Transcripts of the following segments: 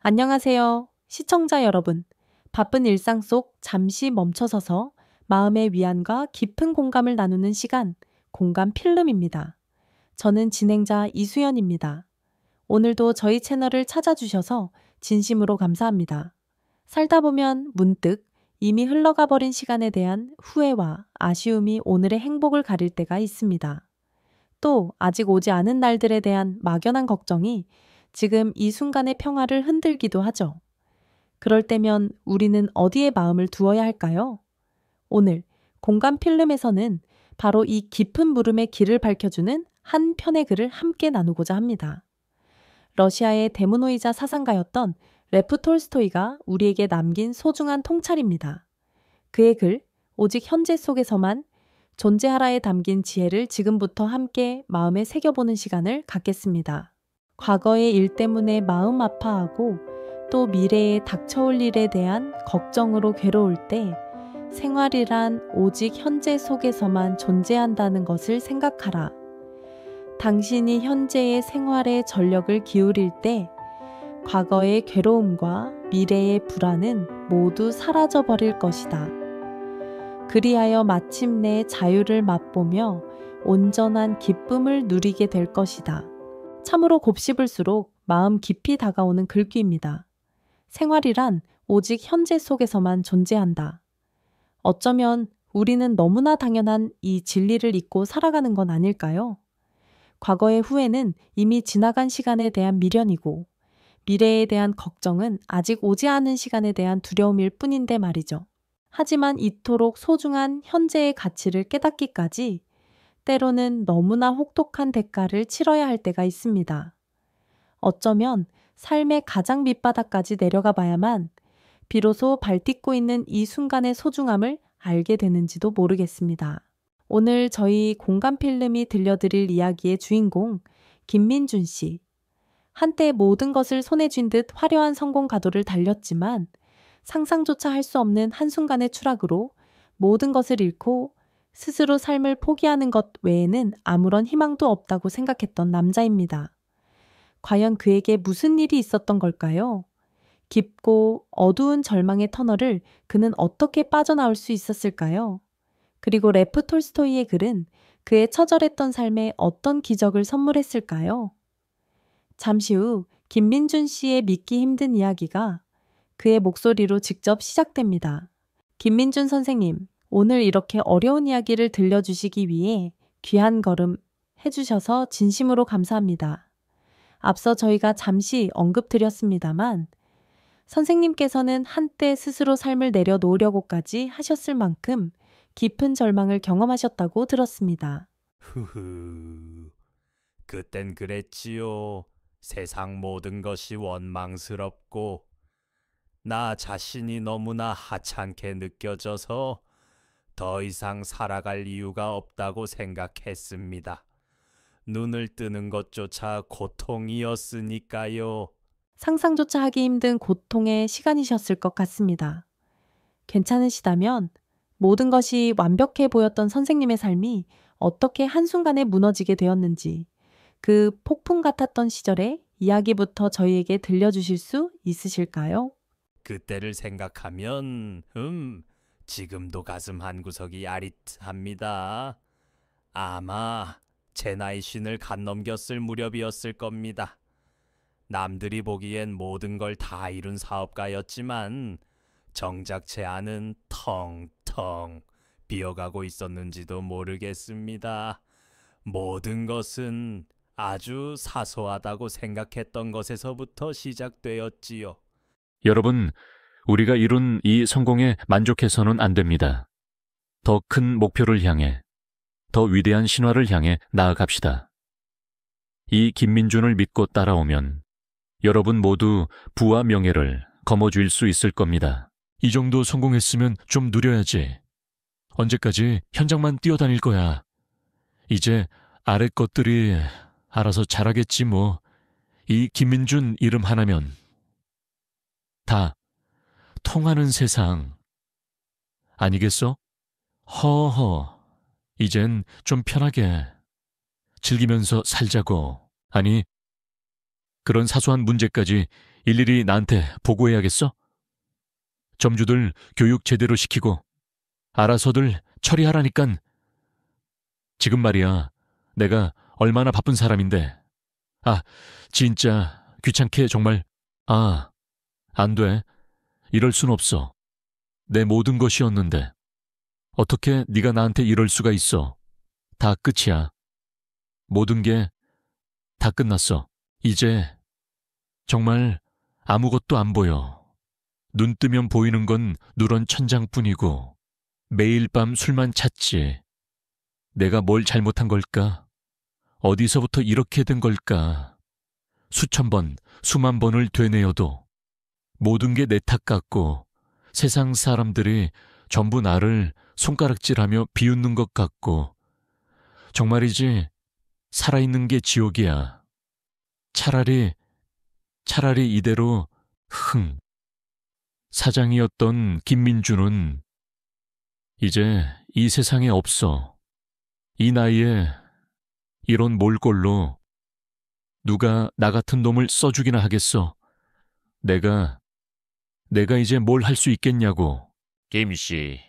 안녕하세요. 시청자 여러분. 바쁜 일상 속 잠시 멈춰서서 마음의 위안과 깊은 공감을 나누는 시간, 공감 필름입니다. 저는 진행자 이수연입니다. 오늘도 저희 채널을 찾아주셔서 진심으로 감사합니다. 살다 보면 문득 이미 흘러가 버린 시간에 대한 후회와 아쉬움이 오늘의 행복을 가릴 때가 있습니다. 또 아직 오지 않은 날들에 대한 막연한 걱정이 지금 이 순간의 평화를 흔들기도 하죠. 그럴 때면 우리는 어디에 마음을 두어야 할까요? 오늘 공간 필름에서는 바로 이 깊은 물음의 길을 밝혀주는 한 편의 글을 함께 나누고자 합니다. 러시아의 대문호이자 사상가였던 레프 톨스토이가 우리에게 남긴 소중한 통찰입니다. 그의 글, 오직 현재 속에서만 존재하라에 담긴 지혜를 지금부터 함께 마음에 새겨보는 시간을 갖겠습니다. 과거의 일 때문에 마음 아파하고 또 미래에 닥쳐올 일에 대한 걱정으로 괴로울 때 생활이란 오직 현재 속에서만 존재한다는 것을 생각하라. 당신이 현재의 생활에 전력을 기울일 때 과거의 괴로움과 미래의 불안은 모두 사라져 버릴 것이다. 그리하여 마침내 자유를 맛보며 온전한 기쁨을 누리게 될 것이다. 참으로 곱씹을수록 마음 깊이 다가오는 글귀입니다. 생활이란 오직 현재 속에서만 존재한다. 어쩌면 우리는 너무나 당연한 이 진리를 잊고 살아가는 건 아닐까요? 과거의 후회는 이미 지나간 시간에 대한 미련이고 미래에 대한 걱정은 아직 오지 않은 시간에 대한 두려움일 뿐인데 말이죠. 하지만 이토록 소중한 현재의 가치를 깨닫기까지 때로는 너무나 혹독한 대가를 치러야 할 때가 있습니다. 어쩌면 삶의 가장 밑바닥까지 내려가 봐야만 비로소 발딛고 있는 이 순간의 소중함을 알게 되는지도 모르겠습니다. 오늘 저희 공감 필름이 들려드릴 이야기의 주인공 김민준 씨. 한때 모든 것을 손에 쥔 듯 화려한 성공 가도를 달렸지만 상상조차 할 수 없는 한순간의 추락으로 모든 것을 잃고 스스로 삶을 포기하는 것 외에는 아무런 희망도 없다고 생각했던 남자입니다. 과연 그에게 무슨 일이 있었던 걸까요? 깊고 어두운 절망의 터널을 그는 어떻게 빠져나올 수 있었을까요? 그리고 레프 톨스토이의 글은 그의 처절했던 삶에 어떤 기적을 선물했을까요? 잠시 후 김민준 씨의 믿기 힘든 이야기가 그의 목소리로 직접 시작됩니다. 김민준 선생님, 오늘 이렇게 어려운 이야기를 들려주시기 위해 귀한 걸음 해주셔서 진심으로 감사합니다. 앞서 저희가 잠시 언급드렸습니다만 선생님께서는 한때 스스로 삶을 내려놓으려고까지 하셨을 만큼 깊은 절망을 경험하셨다고 들었습니다. 흐흐, 그땐 그랬지요. 세상 모든 것이 원망스럽고 나 자신이 너무나 하찮게 느껴져서 더 이상 살아갈 이유가 없다고 생각했습니다. 눈을 뜨는 것조차 고통이었으니까요. 상상조차 하기 힘든 고통의 시간이셨을 것 같습니다. 괜찮으시다면 모든 것이 완벽해 보였던 선생님의 삶이 어떻게 한순간에 무너지게 되었는지 그 폭풍 같았던 시절의 이야기부터 저희에게 들려주실 수 있으실까요? 그때를 생각하면 지금도 가슴 한구석이 아릿합니다. 아마 제 나이 쉰을 갓 넘겼을 무렵이었을 겁니다. 남들이 보기엔 모든 걸 다 이룬 사업가였지만 정작 제 안은 텅텅 비어가고 있었는지도 모르겠습니다. 모든 것은 아주 사소하다고 생각했던 것에서부터 시작되었지요. 여러분, 우리가 이룬 이 성공에 만족해서는 안 됩니다. 더 큰 목표를 향해, 더 위대한 신화를 향해 나아갑시다. 이 김민준을 믿고 따라오면 여러분 모두 부와 명예를 거머쥘 수 있을 겁니다. 이 정도 성공했으면 좀 누려야지. 언제까지 현장만 뛰어다닐 거야. 이제 아래 것들이 알아서 잘하겠지 뭐. 이 김민준 이름 하나면 다 통하는 세상 아니겠어? 허허, 이젠 좀 편하게 즐기면서 살자고. 아니, 그런 사소한 문제까지 일일이 나한테 보고해야겠어? 점주들 교육 제대로 시키고 알아서들 처리하라니깐. 지금 말이야, 내가 얼마나 바쁜 사람인데. 아, 진짜 귀찮게 정말. 아, 안 돼. 이럴 순 없어. 내 모든 것이었는데. 어떻게 네가 나한테 이럴 수가 있어. 다 끝이야. 모든 게 다 끝났어. 이제 정말 아무것도 안 보여. 눈 뜨면 보이는 건 누런 천장뿐이고 매일 밤 술만 찾지. 내가 뭘 잘못한 걸까? 어디서부터 이렇게 된 걸까? 수천 번, 수만 번을 되뇌어도 모든 게 내 탓 같고 세상 사람들이 전부 나를 손가락질하며 비웃는 것 같고 정말이지 살아있는 게 지옥이야. 차라리 이대로 사장이었던 김민주는 이제 이 세상에 없어. 이 나이에 이런 몰골로 누가 나 같은 놈을 써주기나 하겠어. 내가 이제 뭘 할 수 있겠냐고. 김씨,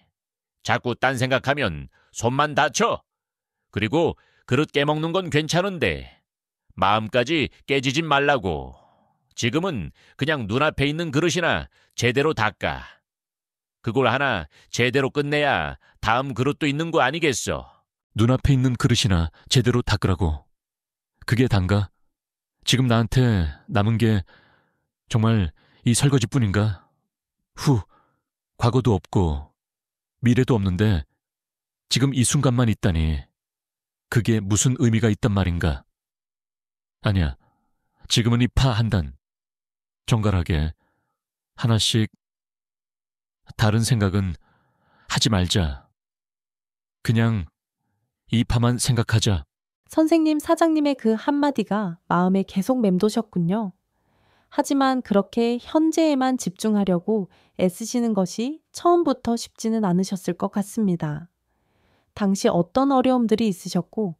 자꾸 딴 생각하면 손만 다쳐. 그리고 그릇 깨먹는 건 괜찮은데 마음까지 깨지진 말라고. 지금은 그냥 눈앞에 있는 그릇이나 제대로 닦아. 그걸 하나 제대로 끝내야 다음 그릇도 있는 거 아니겠어? 눈앞에 있는 그릇이나 제대로 닦으라고. 그게 단가? 지금 나한테 남은 게 정말 이 설거지뿐인가? 과거도 없고 미래도 없는데 지금 이 순간만 있다니 그게 무슨 의미가 있단 말인가? 아니야. 지금은 이 파 한 단 정갈하게 하나씩. 다른 생각은 하지 말자. 그냥 이 파만 생각하자. 선생님, 사장님의 그 한마디가 마음에 계속 맴도셨군요. 하지만 그렇게 현재에만 집중하려고 애쓰시는 것이 처음부터 쉽지는 않으셨을 것 같습니다. 당시 어떤 어려움들이 있으셨고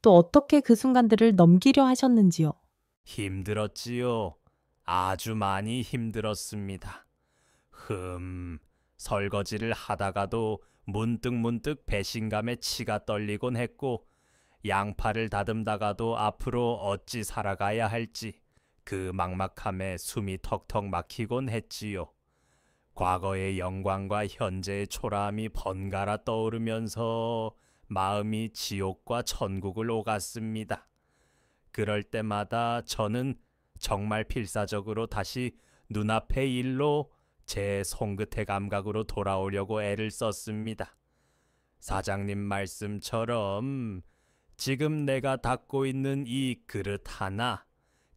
또 어떻게 그 순간들을 넘기려 하셨는지요? 힘들었지요. 아주 많이 힘들었습니다. 설거지를 하다가도 문득 배신감에 치가 떨리곤 했고 양파를 다듬다가도 앞으로 어찌 살아가야 할지 그 막막함에 숨이 턱턱 막히곤 했지요. 과거의 영광과 현재의 초라함이 번갈아 떠오르면서 마음이 지옥과 천국을 오갔습니다. 그럴 때마다 저는 정말 필사적으로 다시 눈앞의 일로 제 손끝의 감각으로 돌아오려고 애를 썼습니다. 사장님 말씀처럼 지금 내가 닦고 있는 이 그릇 하나,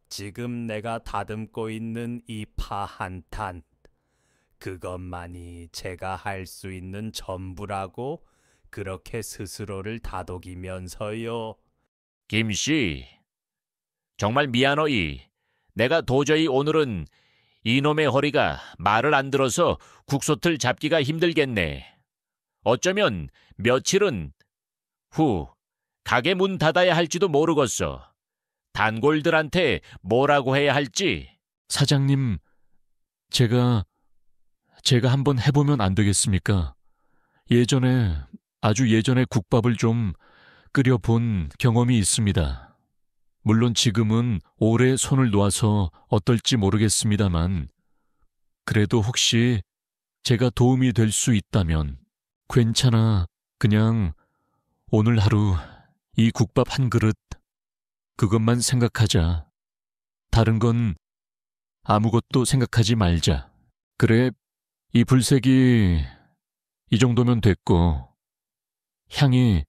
지금 내가 다듬고 있는 이 파 한 탄, 그것만이 제가 할 수 있는 전부라고 그렇게 스스로를 다독이면서요. 김씨, 정말 미안하이. 내가 도저히 오늘은 이놈의 허리가 말을 안 들어서 국솥을 잡기가 힘들겠네. 어쩌면 며칠은 후 가게 문 닫아야 할지도 모르겠어. 단골들한테 뭐라고 해야 할지. 사장님, 제가 한번 해보면 안 되겠습니까? 아주 예전에 국밥을 좀 끓여본 경험이 있습니다. 물론 지금은 오래 손을 놓아서 어떨지 모르겠습니다만, 그래도 혹시 제가 도움이 될 수 있다면, 괜찮아. 그냥 오늘 하루 이 국밥 한 그릇, 그것만 생각하자. 다른 건 아무것도 생각하지 말자. 그래, 이 불색이 이 정도면 됐고, 향이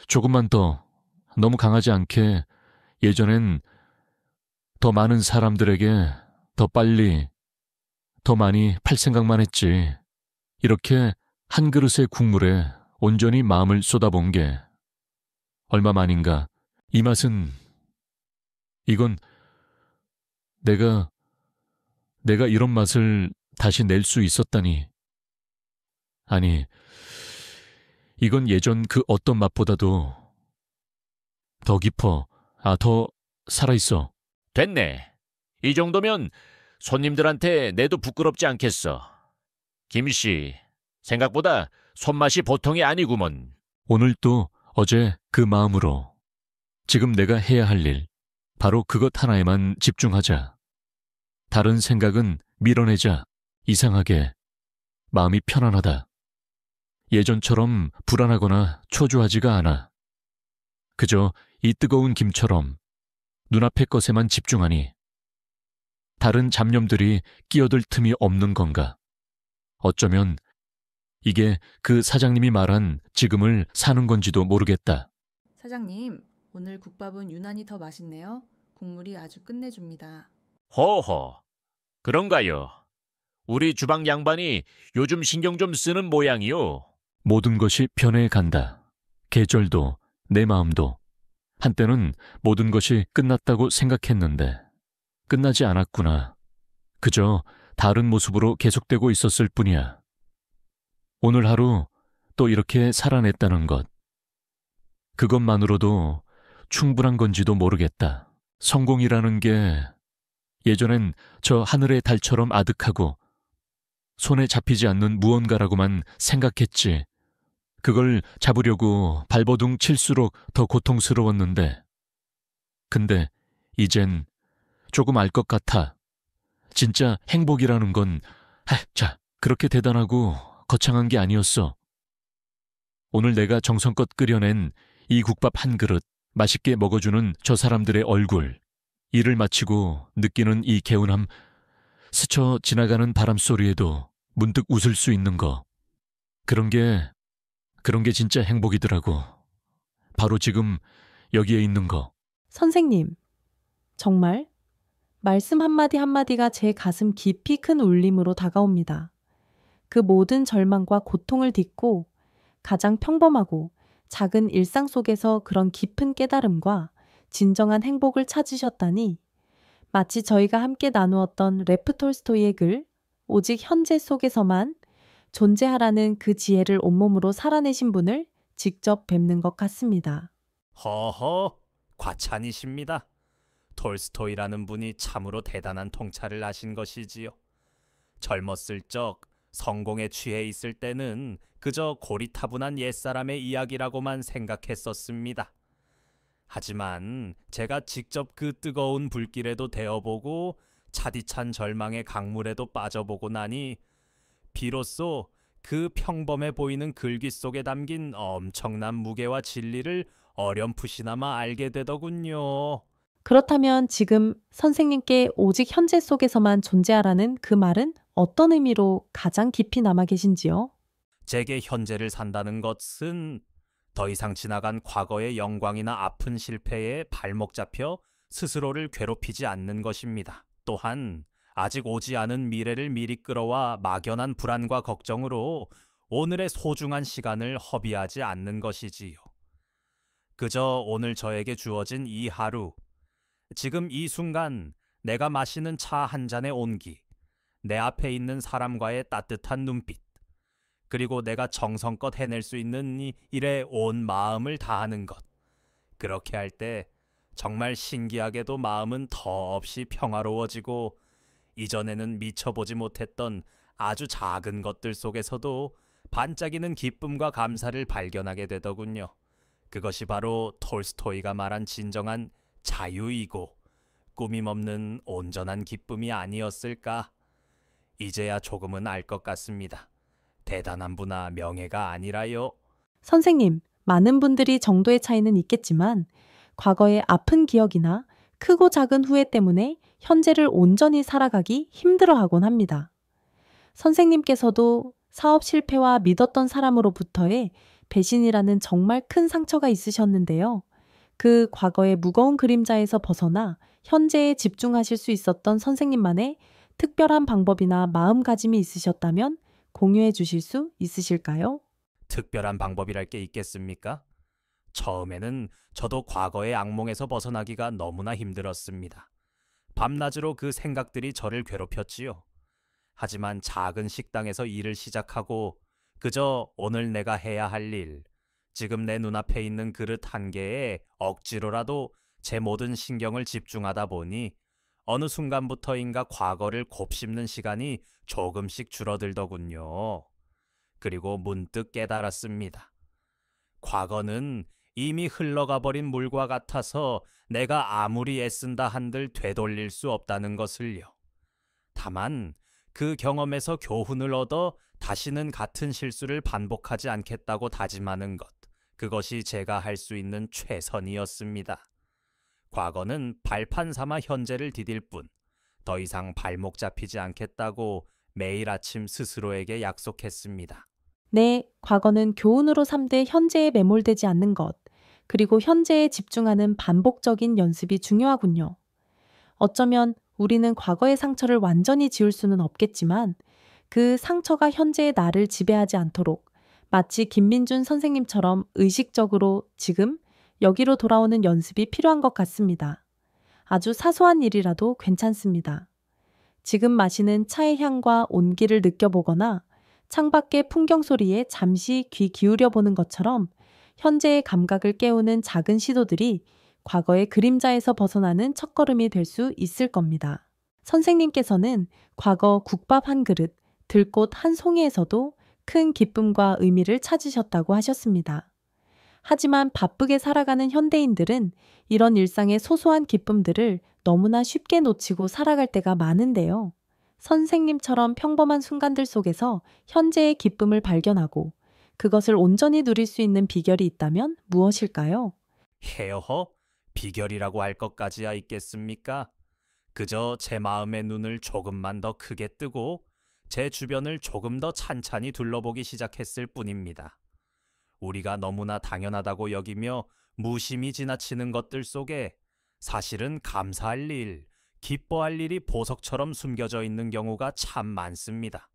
조금만 더 너무 강하지 않게 예전엔 더 많은 사람들에게 더 빨리, 더 많이 팔 생각만 했지. 이렇게 한 그릇의 국물에 온전히 마음을 쏟아본 게 얼마만인가. 이 맛은, 이건 내가 이런 맛을 다시 낼 수 있었다니. 아니, 이건 예전 그 어떤 맛보다도 더 깊어. 더 살아있어. 됐네. 이 정도면 손님들한테 내도 부끄럽지 않겠어. 김씨, 생각보다 손맛이 보통이 아니구먼. 오늘 또 어제 그 마음으로 지금 내가 해야 할 일, 바로 그것 하나에만 집중하자. 다른 생각은 밀어내자. 이상하게 마음이 편안하다. 예전처럼 불안하거나 초조하지가 않아. 그저 이 뜨거운 김처럼 눈앞의 것에만 집중하니 다른 잡념들이 끼어들 틈이 없는 건가. 어쩌면 이게 그 사장님이 말한 지금을 사는 건지도 모르겠다. 사장님, 오늘 국밥은 유난히 더 맛있네요. 국물이 아주 끝내줍니다. 허허, 그런가요? 우리 주방 양반이 요즘 신경 좀 쓰는 모양이요. 모든 것이 변해간다. 계절도 내 마음도. 한때는 모든 것이 끝났다고 생각했는데 끝나지 않았구나. 그저 다른 모습으로 계속되고 있었을 뿐이야. 오늘 하루 또 이렇게 살아냈다는 것. 그것만으로도 충분한 건지도 모르겠다. 성공이라는 게 예전엔 저 하늘의 달처럼 아득하고 손에 잡히지 않는 무언가라고만 생각했지. 그걸 잡으려고 발버둥 칠수록 더 고통스러웠는데. 근데 이젠 조금 알 것 같아. 진짜 행복이라는 건 그렇게 대단하고 거창한 게 아니었어. 오늘 내가 정성껏 끓여낸 이 국밥 한 그릇 맛있게 먹어주는 저 사람들의 얼굴, 일을 마치고 느끼는 이 개운함, 스쳐 지나가는 바람소리에도 문득 웃을 수 있는 거. 그런 게 진짜 행복이더라고. 바로 지금 여기에 있는 거. 선생님, 정말 말씀 한마디 한마디가 제 가슴 깊이 큰 울림으로 다가옵니다. 그 모든 절망과 고통을 딛고 가장 평범하고 작은 일상 속에서 그런 깊은 깨달음과 진정한 행복을 찾으셨다니, 마치 저희가 함께 나누었던 레프 톨스토이의 글 오직 현재 속에서만 존재하라는 그 지혜를 온몸으로 살아내신 분을 직접 뵙는 것 같습니다. 허허, 과찬이십니다. 톨스토이라는 분이 참으로 대단한 통찰을 하신 것이지요. 젊었을 적 성공에 취해 있을 때는 그저 고리타분한 옛사람의 이야기라고만 생각했었습니다. 하지만 제가 직접 그 뜨거운 불길에도 데어보고 차디찬 절망의 강물에도 빠져보고 나니 비로소 그 평범해 보이는 글귀 속에 담긴 엄청난 무게와 진리를 어렴풋이나마 알게 되더군요. 그렇다면 지금 선생님께 오직 현재 속에서만 존재하라는 그 말은 어떤 의미로 가장 깊이 남아 계신지요? 제게 현재를 산다는 것은 더 이상 지나간 과거의 영광이나 아픈 실패에 발목 잡혀 스스로를 괴롭히지 않는 것입니다. 또한 아직 오지 않은 미래를 미리 끌어와 막연한 불안과 걱정으로 오늘의 소중한 시간을 허비하지 않는 것이지요. 그저 오늘 저에게 주어진 이 하루, 지금 이 순간 내가 마시는 차 한 잔의 온기, 내 앞에 있는 사람과의 따뜻한 눈빛, 그리고 내가 정성껏 해낼 수 있는 이 일에 온 마음을 다하는 것. 그렇게 할 때 정말 신기하게도 마음은 더없이 평화로워지고 이전에는 미쳐보지 못했던 아주 작은 것들 속에서도 반짝이는 기쁨과 감사를 발견하게 되더군요. 그것이 바로 톨스토이가 말한 진정한 자유이고 꾸밈없는 온전한 기쁨이 아니었을까? 이제야 조금은 알 것 같습니다. 대단한 부나 명예가 아니라요. 선생님, 많은 분들이 정도의 차이는 있겠지만 과거의 아픈 기억이나 크고 작은 후회 때문에 현재를 온전히 살아가기 힘들어하곤 합니다. 선생님께서도 사업 실패와 믿었던 사람으로부터의 배신이라는 정말 큰 상처가 있으셨는데요. 그 과거의 무거운 그림자에서 벗어나 현재에 집중하실 수 있었던 선생님만의 특별한 방법이나 마음가짐이 있으셨다면 공유해 주실 수 있으실까요? 특별한 방법이랄 게 있겠습니까? 처음에는 저도 과거의 악몽에서 벗어나기가 너무나 힘들었습니다. 밤낮으로 그 생각들이 저를 괴롭혔지요. 하지만 작은 식당에서 일을 시작하고 그저 오늘 내가 해야 할 일, 지금 내 눈앞에 있는 그릇 한 개에 억지로라도 제 모든 신경을 집중하다 보니 어느 순간부터인가 과거를 곱씹는 시간이 조금씩 줄어들더군요. 그리고 문득 깨달았습니다. 과거는 이미 흘러가 버린 물과 같아서 내가 아무리 애쓴다 한들 되돌릴 수 없다는 것을요. 다만 그 경험에서 교훈을 얻어 다시는 같은 실수를 반복하지 않겠다고 다짐하는 것, 그것이 제가 할 수 있는 최선이었습니다. 과거는 발판 삼아 현재를 디딜 뿐, 더 이상 발목 잡히지 않겠다고 매일 아침 스스로에게 약속했습니다. 네, 과거는 교훈으로 삼되 현재에 매몰되지 않는 것, 그리고 현재에 집중하는 반복적인 연습이 중요하군요. 어쩌면 우리는 과거의 상처를 완전히 지울 수는 없겠지만 그 상처가 현재의 나를 지배하지 않도록 마치 김민준 선생님처럼 의식적으로 지금 여기로 돌아오는 연습이 필요한 것 같습니다. 아주 사소한 일이라도 괜찮습니다. 지금 마시는 차의 향과 온기를 느껴보거나 창밖의 풍경 소리에 잠시 귀 기울여 보는 것처럼 현재의 감각을 깨우는 작은 시도들이 과거의 그림자에서 벗어나는 첫걸음이 될 수 있을 겁니다. 선생님께서는 과거 국밥 한 그릇, 들꽃 한 송이에서도 큰 기쁨과 의미를 찾으셨다고 하셨습니다. 하지만 바쁘게 살아가는 현대인들은 이런 일상의 소소한 기쁨들을 너무나 쉽게 놓치고 살아갈 때가 많은데요. 선생님처럼 평범한 순간들 속에서 현재의 기쁨을 발견하고 그것을 온전히 누릴 수 있는 비결이 있다면 무엇일까요? 헤어허? 비결이라고 할 것까지야 있겠습니까? 그저 제 마음의 눈을 조금만 더 크게 뜨고 제 주변을 조금 더 찬찬히 둘러보기 시작했을 뿐입니다. 우리가 너무나 당연하다고 여기며 무심히 지나치는 것들 속에 사실은 감사할 일, 기뻐할 일이 보석처럼 숨겨져 있는 경우가 참 많습니다.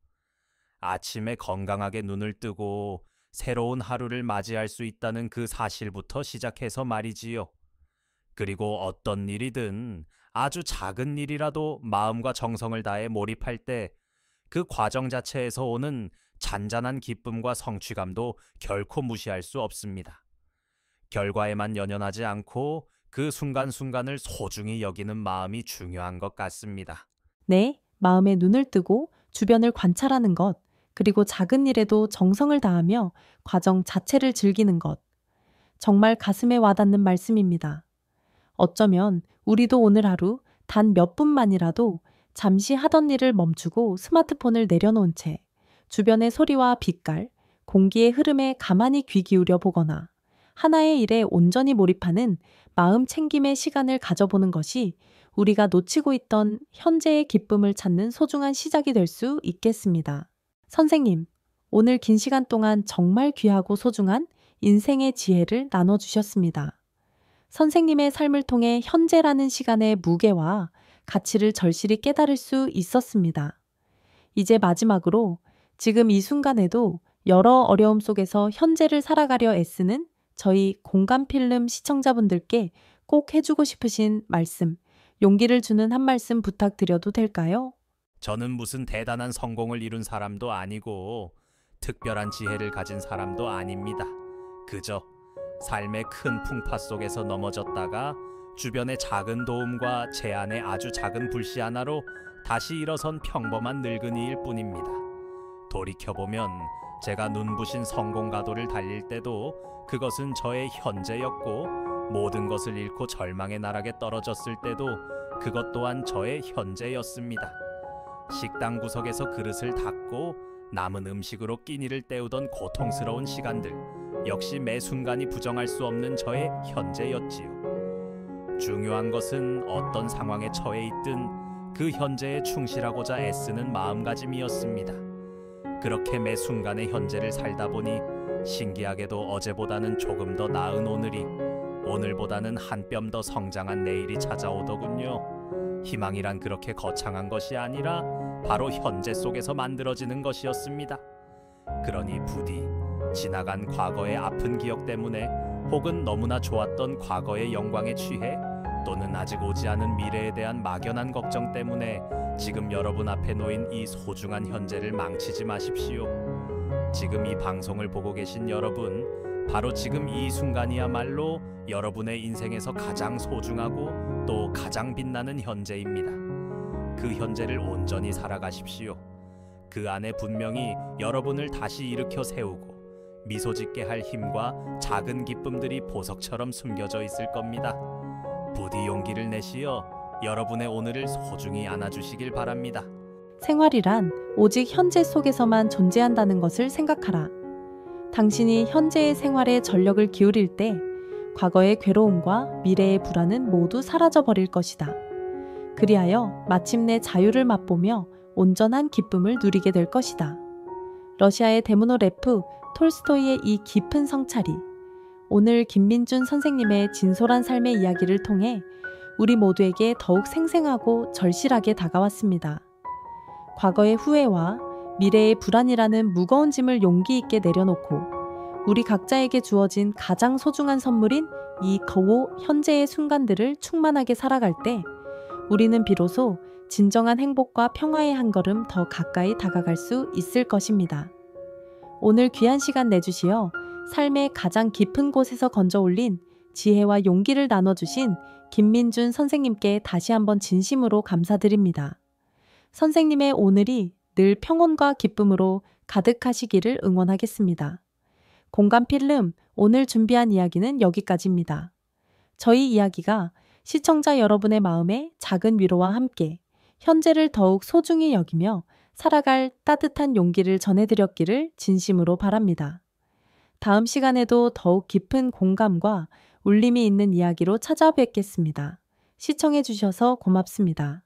아침에 건강하게 눈을 뜨고 새로운 하루를 맞이할 수 있다는 그 사실부터 시작해서 말이지요. 그리고 어떤 일이든 아주 작은 일이라도 마음과 정성을 다해 몰입할 때 그 과정 자체에서 오는 잔잔한 기쁨과 성취감도 결코 무시할 수 없습니다. 결과에만 연연하지 않고 그 순간순간을 소중히 여기는 마음이 중요한 것 같습니다. 네, 마음에 눈을 뜨고 주변을 관찰하는 것, 그리고 작은 일에도 정성을 다하며 과정 자체를 즐기는 것. 정말 가슴에 와닿는 말씀입니다. 어쩌면 우리도 오늘 하루 단 몇 분만이라도 잠시 하던 일을 멈추고 스마트폰을 내려놓은 채 주변의 소리와 빛깔, 공기의 흐름에 가만히 귀 기울여 보거나 하나의 일에 온전히 몰입하는 마음 챙김의 시간을 가져보는 것이 우리가 놓치고 있던 현재의 기쁨을 찾는 소중한 시작이 될 수 있겠습니다. 선생님, 오늘 긴 시간 동안 정말 귀하고 소중한 인생의 지혜를 나눠주셨습니다. 선생님의 삶을 통해 현재라는 시간의 무게와 가치를 절실히 깨달을 수 있었습니다. 이제 마지막으로 지금 이 순간에도 여러 어려움 속에서 현재를 살아가려 애쓰는 저희 공감필름 시청자분들께 꼭 해주고 싶으신 말씀, 용기를 주는 한 말씀 부탁드려도 될까요? 저는 무슨 대단한 성공을 이룬 사람도 아니고 특별한 지혜를 가진 사람도 아닙니다. 그저 삶의 큰 풍파 속에서 넘어졌다가 주변의 작은 도움과 제 안의 아주 작은 불씨 하나로 다시 일어선 평범한 늙은이일 뿐입니다. 돌이켜보면 제가 눈부신 성공 가도를 달릴 때도 그것은 저의 현재였고 모든 것을 잃고 절망의 나락에 떨어졌을 때도 그것 또한 저의 현재였습니다. 식당 구석에서 그릇을 닦고 남은 음식으로 끼니를 때우던 고통스러운 시간들 역시 매 순간이 부정할 수 없는 저의 현재였지요. 중요한 것은 어떤 상황에 처해 있든 그 현재에 충실하고자 애쓰는 마음가짐이었습니다. 그렇게 매 순간의 현재를 살다 보니 신기하게도 어제보다는 조금 더 나은 오늘이, 오늘보다는 한 뼘 더 성장한 내일이 찾아오더군요. 희망이란 그렇게 거창한 것이 아니라 바로 현재 속에서 만들어지는 것이었습니다. 그러니 부디 지나간 과거의 아픈 기억 때문에 혹은 너무나 좋았던 과거의 영광에 취해 또는 아직 오지 않은 미래에 대한 막연한 걱정 때문에 지금 여러분 앞에 놓인 이 소중한 현재를 망치지 마십시오. 지금 이 방송을 보고 계신 여러분, 바로 지금 이 순간이야말로 여러분의 인생에서 가장 소중하고 또 가장 빛나는 현재입니다. 그 현재를 온전히 살아가십시오. 그 안에 분명히 여러분을 다시 일으켜 세우고 미소 짓게 할 힘과 작은 기쁨들이 보석처럼 숨겨져 있을 겁니다. 부디 용기를 내시어 여러분의 오늘을 소중히 안아주시길 바랍니다. 생활이란 오직 현재 속에서만 존재한다는 것을 생각하라. 당신이 현재의 생활에 전력을 기울일 때 과거의 괴로움과 미래의 불안은 모두 사라져 버릴 것이다. 그리하여 마침내 자유를 맛보며 온전한 기쁨을 누리게 될 것이다. 러시아의 데모노 레프 톨스토이의 이 깊은 성찰이 오늘 김민준 선생님의 진솔한 삶의 이야기를 통해 우리 모두에게 더욱 생생하고 절실하게 다가왔습니다. 과거의 후회와 미래의 불안이라는 무거운 짐을 용기 있게 내려놓고 우리 각자에게 주어진 가장 소중한 선물인 이 거호 현재의 순간들을 충만하게 살아갈 때 우리는 비로소 진정한 행복과 평화의 한 걸음 더 가까이 다가갈 수 있을 것입니다. 오늘 귀한 시간 내주시어 삶의 가장 깊은 곳에서 건져 올린 지혜와 용기를 나눠주신 김민준 선생님께 다시 한번 진심으로 감사드립니다. 선생님의 오늘이 늘 평온과 기쁨으로 가득하시기를 응원하겠습니다. 공감 필름 오늘 준비한 이야기는 여기까지입니다. 저희 이야기가 시청자 여러분의 마음에 작은 위로와 함께 현재를 더욱 소중히 여기며 살아갈 따뜻한 용기를 전해드렸기를 진심으로 바랍니다. 다음 시간에도 더욱 깊은 공감과 울림이 있는 이야기로 찾아뵙겠습니다. 시청해주셔서 고맙습니다.